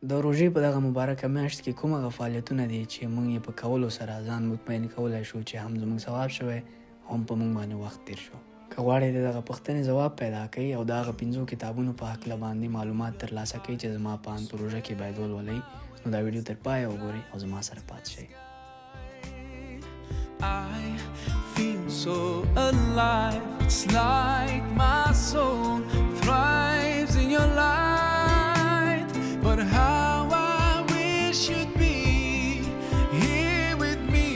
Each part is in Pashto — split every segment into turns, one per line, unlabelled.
د روژې په دغه مبارکه میاشت کې کوم هغه فعالیتونه دي چې موږ یې په کولو سره ځان مطمئن کولی شو چې هم زموږ ثواب شوی هم په موږ باندې وخت تیر شو. که غواړئ د دغه پوښتنې ځواب پیدا کړئ او د هغه 5 کتابونو په هکله باندې معلومات ترلاسه کړئ چې زما په اند په روژه کې باید ولولئ، نو دا ویډیو تر پایه وګورئ او زما سره پاتې شئ.
I feel so alive. It's like my soul thrives in your light. But how I wish you'd be here with me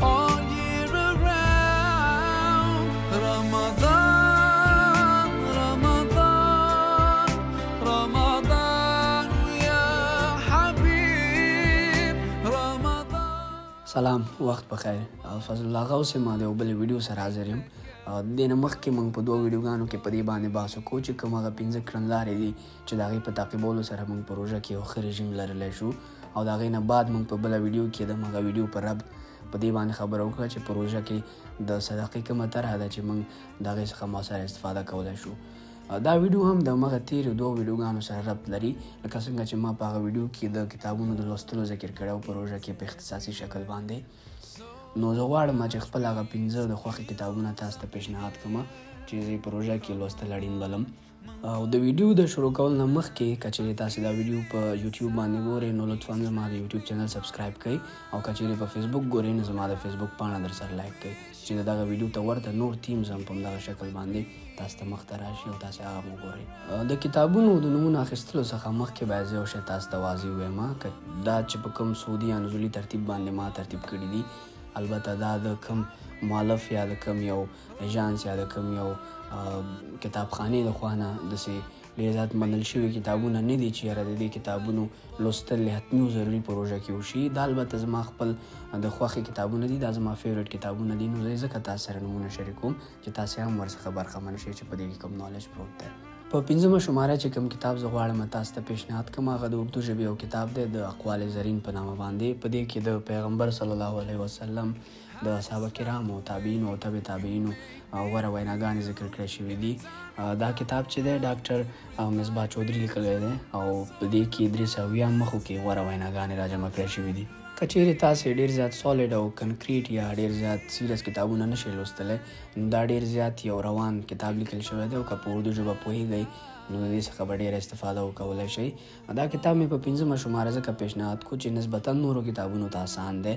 all year around. Ramadan, Ramadan, Ramadan, ya Habib, Ramadan.
سلام، وخت بخیر. فضل الله غوث ما د یو بلې ویډیو سره حاضر یم. د دې نه مخکې موږ په 2 ویډیوګانو کې په دې باندې بحث وکړو چې کوم هغه 5 کړنلارې دي چې د هغې په تعقیبولو سره موږ په روژه کې یو ښه رژیم لرلی شو، او د هغې نه بعد موږ په بله ویډیو کې د هغه ویډیو په ربط په دې باندې خبره وکړه چې په روژه کې د صدقې کومه طرحه ده چې موږ د هغې څخه مؤثره استفاده کولی شو. دا ویډیو هم د مغه تیرو 2 ویډیوګانو سره ربط لري، لکه څنګه چې ما په هغه ویډیو کې د کتابونو د لوستلو ذکر کړی په روژه کې په اختصاصي شکل باندې. نو زه غواړم چې خپل هغه 5 د خوښې کتابونه تاسو ته پیشنهاد کړم چې زه په روژه کې لوستل اړین بلم. او د ویډیو د شروع کول نه مخکې که چیرې تاسو دا ویډیو په یوټیوب باندې ګورئ نو لطفا زما د یوټیوب چینل سبسکرایب کړئ، او که چیرې په فیسبوک ګورئ نو زما د فیسبوک پاڼه در سره لایک کړئ چې دغه ویډیو ته ورته نور تیمز هم په همدغه شکل باندې تاسو ته مخته راشي او تاسو هغه وګورئ. د کتابونو د نومونو اخیستلو څخه مخکې باید زه یو شی تاسو ته واضح ووایم، دا چې په کوم سعودي یا نزولي ترتیب باندې ما ترتیب کړي دي، البته دا د کوم مؤلف یا د کوم یو ایجانس یا د کوم یو کتابخانې د خوا نه داسې ډېر زیات منل شوي کتابونه نه دي چې یاره د دې کتابونو لوستل حتمي او ضروري په روژه کې وشي. دا البته زما خپل د خوښې کتابونه دي، دا زما فیوریټ کتابونه دي، نو زه ځکه تاسو سره نومونه شریکوم چې تاسو هم ورڅخه برخمن شئ چې په دې کې کوم نالج پروت دی. په 5مه شماره چې کوم کتاب زه غواړم تاسو ته پیشنهاد کړم هغه د اردو ژبې یو کتاب دی د اقوال زرین په نامه باندې. په دې کې د پیغمبر صلی الله علیه وسلم د صحابه کرامو، تابعینو او تبع تابعینو غوره ویناګانې ذکر کړی شوي دي. دا کتاب چې دی ډاکټر مصباح چودھری لیکلی دی او په دې کې 300 مخو کې غوره ویناګانې راجمع کړی شوي دي. که چیرې تاسې ډېر زیات سالډ او کنکریټ یا ډېر زیات سیریس کتابونه نشئ لوستلی، نو دا ډېر زیات یو روان کتاب لیکل شوی دی او که په اردو ژبه پوهیږئ نو د دې څخه به ډېره استفاده وکولی شئ. دا کتاب مې په 5مه شماره ځکه پیشنهاد کړو چې نسبتا نورو کتابونو ته اسان دی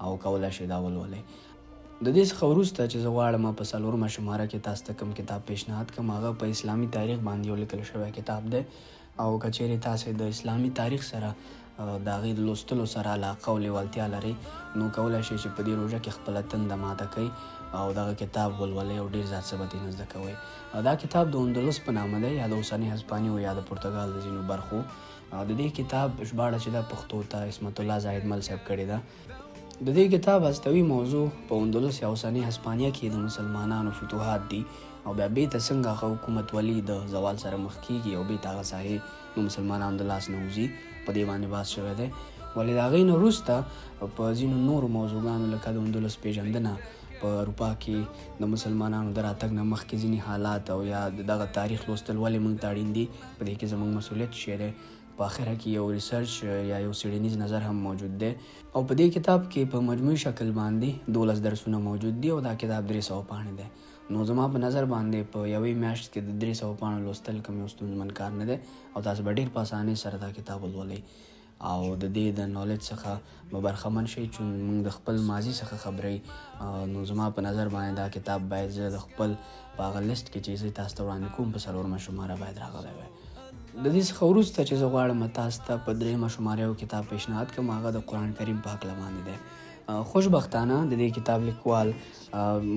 او کولی شئ دا ولولئ. د دې څخه وروسته چې زه غواړم په 4مه شماره کې تاسو ته کوم کتاب پیشنهاد کړم هغه په اسلامي تاریخ باندې یو لیکل شوی کتاب دی، او که چیرې تاسې د اسلامي تاریخ سره د هغې د لوستلو سره علاقه او لیوالتیا لرئ نو کولی شئ چې په دې روژه کې خپله تنده ماته کړئ او دغه کتاب ولولئ او ډېر زیات څه به ترېنه زده کوئ. دا کتاب د اندلس په نامه دی، یا د اوسنۍ هسپانیو یا د پرتګال د ځینو برخو. د دې کتاب ژباړه چې ده پښتو ته عصمت الله زاهد مل صاحب کړې ده. د دې کتاب هستوي موضوع په اندلس یا اوسنۍ هسپانیا کې د مسلمانانو فتوحات دي، او بیا بیرته څنګه هغه حکومتولي د زوال سره مخ کېږي او بیرته هغه ساحې د مسلمانانو د لاس نه وځي، په دې باندې بحث شوی دی. ولې د هغې نه وروسته په ځینو نورو موضوعګانو لکه د اندلس پیژندنه، په اروپا کې د مسلمانانو د راتګ نه مخکې ځینې حالات او یا دغه تاریخ لوستل ولې موږ ته اړین دي، په دې کې زموږ مسؤلیت شی دی. په آخره کې یو ریسرچ یا یو څېړنیز نظر هم موجود دی، او په دې کتاب کې په مجموعي شکل باندې 12 درسونه موجود دي او دا کتاب 300 پاڼې دی. نو زما په نظر باندې په یوې میاشت کې د 300 پاڼو لوستل کوم یو ستونزمن کار نه دی، او تاسو به ډېر په اسانۍ سره دا کتاب ولولئ او د دې د نالج څخه به برخمن شئ چې موږ د خپل ماضي څخه خبرئ. نو زما په نظر باندې دا کتاب باید زه د خپل په هغه لیست کې چې زه تاسو ته وړاندې کوم په 4مه شماره باید راغلی وی. د دې څخه وروسته چې زه غواړم تاسو ته په 3مه شماره یو کتاب پیشنهاد کړم هغه د قرآن کریم په هکله باندې دی. خوشبختانه د دې کتاب لیکوال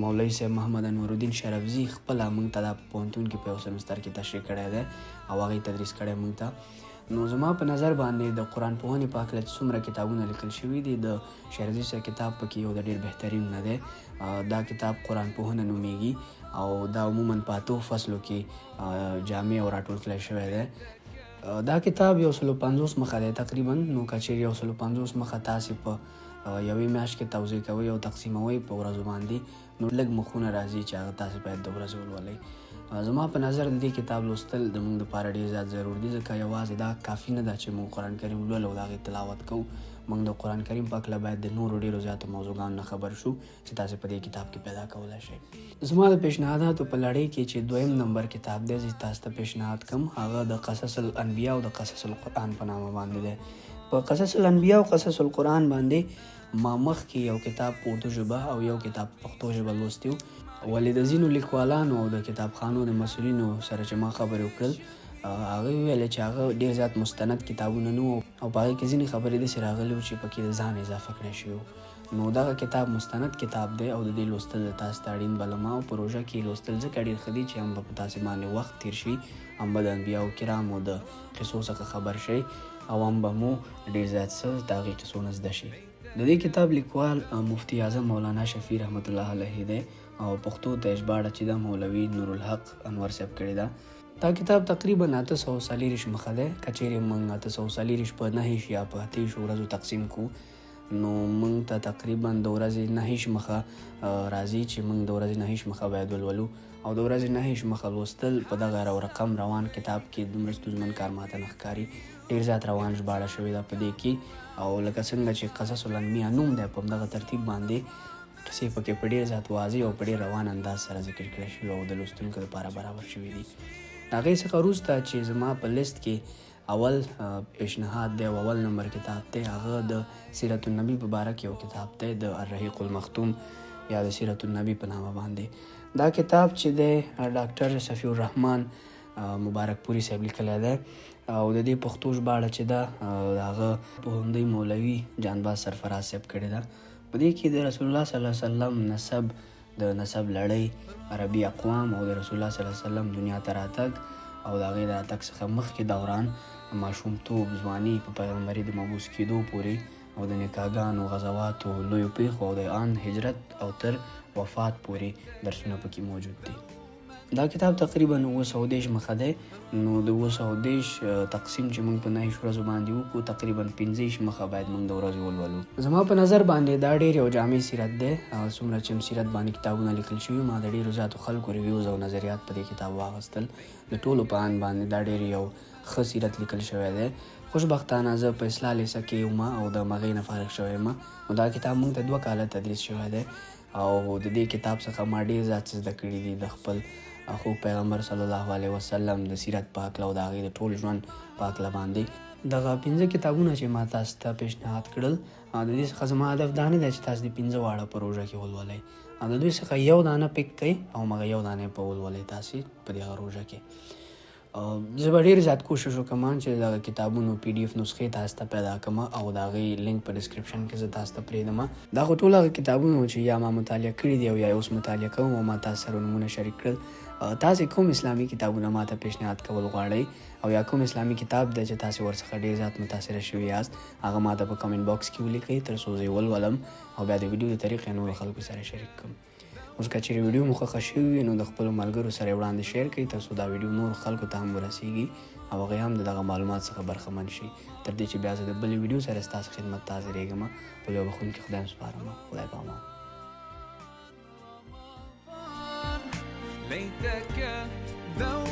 مولوي صاحب محمد انورالدین شرفزي خپله موږ ته دا په پوهنتون کې په یو سمستر کې تشریح کړی دی او هغې تدریس کړی موږ ته. نو زما په نظر باندې د قرآن پوهنې په هکله چې څومره کتابونه لیکل شوي دي د شرفزي صاحب کتاب پکې یو د ډېر بهترین نه دی. دا کتاب قرآن پوهنه نومیږي او دا عموماً په 8 فصلو کې جامع او راټول کړی شوی دی. دا کتاب 150 مخه دی تقریبا، نو که چیرې 150 مخه تاسې په یوې میاشت کې توضیح کوئ او تقسیموئ په ورځو باندې نو لږ مخونه راځي چې هغه تاسې باید د ورځې ولولئ. زما په نظر د دې کتاب لوستل د موږ لپاره ډېر زیات ضرور دي، ځکه یوازې دا کافي نه ده چې موږ قرآن کریم لولو او د هغې تلاوت کوو. موږ د قرآن کریم په هکله باید د نورو ډېرو زیاتو موضوعګانو نه خبر شو چې تاسې په دې کتاب کې پیدا کولی شئ. زما د پیشنهاداتو په لړۍ کې چې 2م نمبر کتاب دی چې تاسو ته پیشنهاد کوم، هغه د قصص الانبیاء او د قصص القرآن په نامه باندې دی. په قصص الانبیاء او قصص القرآن باندې ما مخکې یو کتاب په اردو ژبه او یو کتاب په پښتو ژبه لوستی و، ولې د ځینو لیکوالانو او د کتابخانو د مسؤلینو سره چې ما خبرې وکړل، هغوی ویل چې هغه ډېر زیات مستند کتابونه نه وو او په هغې کې ځینې خبرې داسې راغلي وو چې پکې د ځان اضافه کړی شوي وو. نو دغه کتاب مستند کتاب دی او د دې لوستل د تاسو ته اړین بلمه، او په روژه کې لوستل ځکه ډېر ښه دي چې هم به په تاسې باندې وخت تیر شي، هم به د انبیاو کرامو د قصو څخه خبر شئ او هم به مو ډېر زیات څه د هغې قصو نه زده شي. د دې کتاب لیکوال مفتی اعظم مولانا شفیع رحمت الله علیه دی او پښتو ته ژباړه چې ده مولوي نورالحق انور صاحب کړې ده. دا کتاب تقریبا 840 مخه دی. که چیرې موږ 840 په 9 یا په 8 ورځو تقسیم کړو نو موږ ته تقریبا د ورځې 9 مخه راځي چې موږ د ورځې 9 مخه باید ولولو، او د ورځې 9 مخه لوستل په دغه رقم روان کتاب کې دومره ستونزمن کار ماته نه ښکاري. ډېر زیات روان ژباړه شوې ده په دې کې، او لکه څنګه چې قصص الانبیاء نوم دی په همدغه ترتیب باندې قصې پکې په ډېر زیات واضح او په ډېر روان انداز سره ذکر کړی شوي او د لوستونکو لپاره برابر شوي دي. د هغې څخه وروسته چې زما په لیست کې اول پیشنهاد دی او اول نمبر کتاب دی، هغه د سیرت النبی په باره کې یو کتاب دی د الرحیق المختوم یا د سیرت النبی په نامه باندې. دا کتاب چې دی ډاکټر صفی الرحمن مبارک پوری صاحب لیکلی دی او د دې پښتو ژباړه چې ده د هغه پوهنځی مولوي جانباز سرفراز صاحب کړې ده. په دې کې د رسول الله صلی الله علیه وسلم نسب، د نسب لړۍ، عربي اقوام او د رسول الله صلی الله علیه وسلم دنیا ته راتګ او د هغې د راتګ څخه مخکې دوران، ماشومتوب، ځواني، په پیغمبري د مبعوث کېدو پورې او د نکاحګانو، غزواتو، لویو پیښو او د آن هجرت او تر وفات پورې درسونه پکې موجود دي. دا کتاب تقریبا 910 مخه دی، نو د 910 تقسیم چې موږ په 9 ورځو باندې وکړو تقریبا 15 مخه باید موږ د ورځې ولولو. زما په نظر باندې دا ډېر یو جامع سیرت دی. څومره چې سیرت باندې کتابونه لیکل شوي، ما د ډېرو زیاتو خلکو ریویوز او نظریات په دې کتاب واخیستل. د ټولو په اند باندې دا ډېر یو ښه سیرت لیکل شوی دی. خوشبختانه زه په اصلاح لیسه کې یم او د هغې نه فارغ شوی یم. نو دا کتاب موږ ته 2 کاله تدریس شوی دی او د دې کتاب څخه ما ډېر زیات څه زده کړي دي د خپل خوږ پیغمبر صلی الله علیه وسلم د سیرت په هکله او د هغې د ټول ژوند په هکله باندې. دغه 15 کتابونه چې ما تاسو ته پیشنهاد کړل، د دې څخه زما هدف دا نه دی چې تاسو د 15 واړه په روژه کې ولولئ. د دوی څخه یو دانه پیک کړئ او هغه یو دانه په ولولئ تاسې په دغه روژه کې. زه به ډېر زیات کوشش وکړم چې دغه کتابونو PDF نسخې تاسو ته پیدا کړم او د هغې لینک په ډسکرپشن کې زه تاسو ته پرېږدم. دا خو ټول هغه کتابونه چې یا ما مطالعه کړي دي او یا اوس مطالعه کوم او ما تاسو سره نومونه شریک کړل. تاسې کوم اسلامي کتابونه ما ته پیشنهاد کول غواړئ او یا کوم اسلامي کتاب دی چې تاسې ورڅخه ډېر زیات متاثره شوي یاست، هغه ما ته په کمنټ باکس کې ولیکئ تر څو زه یې ولولم او بیا د ویډیو د طریقې نورو خلکو سره شریک کړم. اوس که چیرې ویډیو مو خوښه شوې وي نو د خپلو ملګرو سره یې وړاندې شیر کړئ تر څو دا ویډیو نورو خلکو ته هم ورسیږي او هغوی هم د دغه معلومات څخه برخمن شي. تر دې چې بیا زه د بلې ویډیو سره ستاسو خدمت ته حاضرېږم. په یو بخښونکي خدای م سپارم. خدای پامان.
ليتك دوما